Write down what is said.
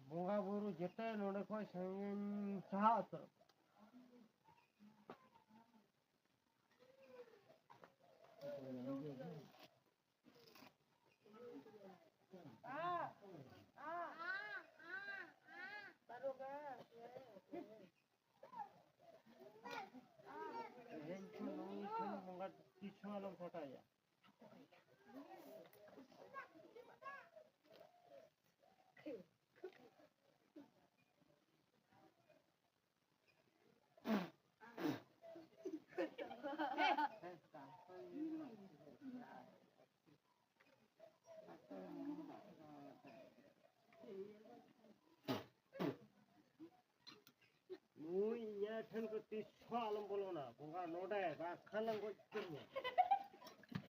ᱵᱚᱸᱜᱟ ᱵᱩᱨᱩ ᱡᱮᱛᱮ ᱱᱚᱰᱮ ᱠᱷᱚᱡ ᱥᱟᱺᱜᱤᱧ ᱥᱟᱦᱟ ᱩᱛᱟᱹᱨᱚᱜ ᱵᱚᱸᱜᱟ ᱛᱤᱥ ᱦᱚᱸ ᱟᱞᱚᱢ ᱯᱷᱚᱴᱟᱭᱟ ᱱᱩᱭ ᱤᱧᱟᱹᱜ ᱴᱷᱮᱱ ᱠᱚ ᱛᱤᱥ ᱦᱚᱸ ᱟᱞᱚᱢ ᱵᱚᱞᱚᱱᱟ ᱵᱚᱸᱜᱟ ᱱᱚᱰᱮ ᱵᱟᱠᱷᱟᱱ ᱞᱟᱝ ᱜᱚᱡ ᱩᱛᱟᱹᱨ ᱢᱮᱭᱟ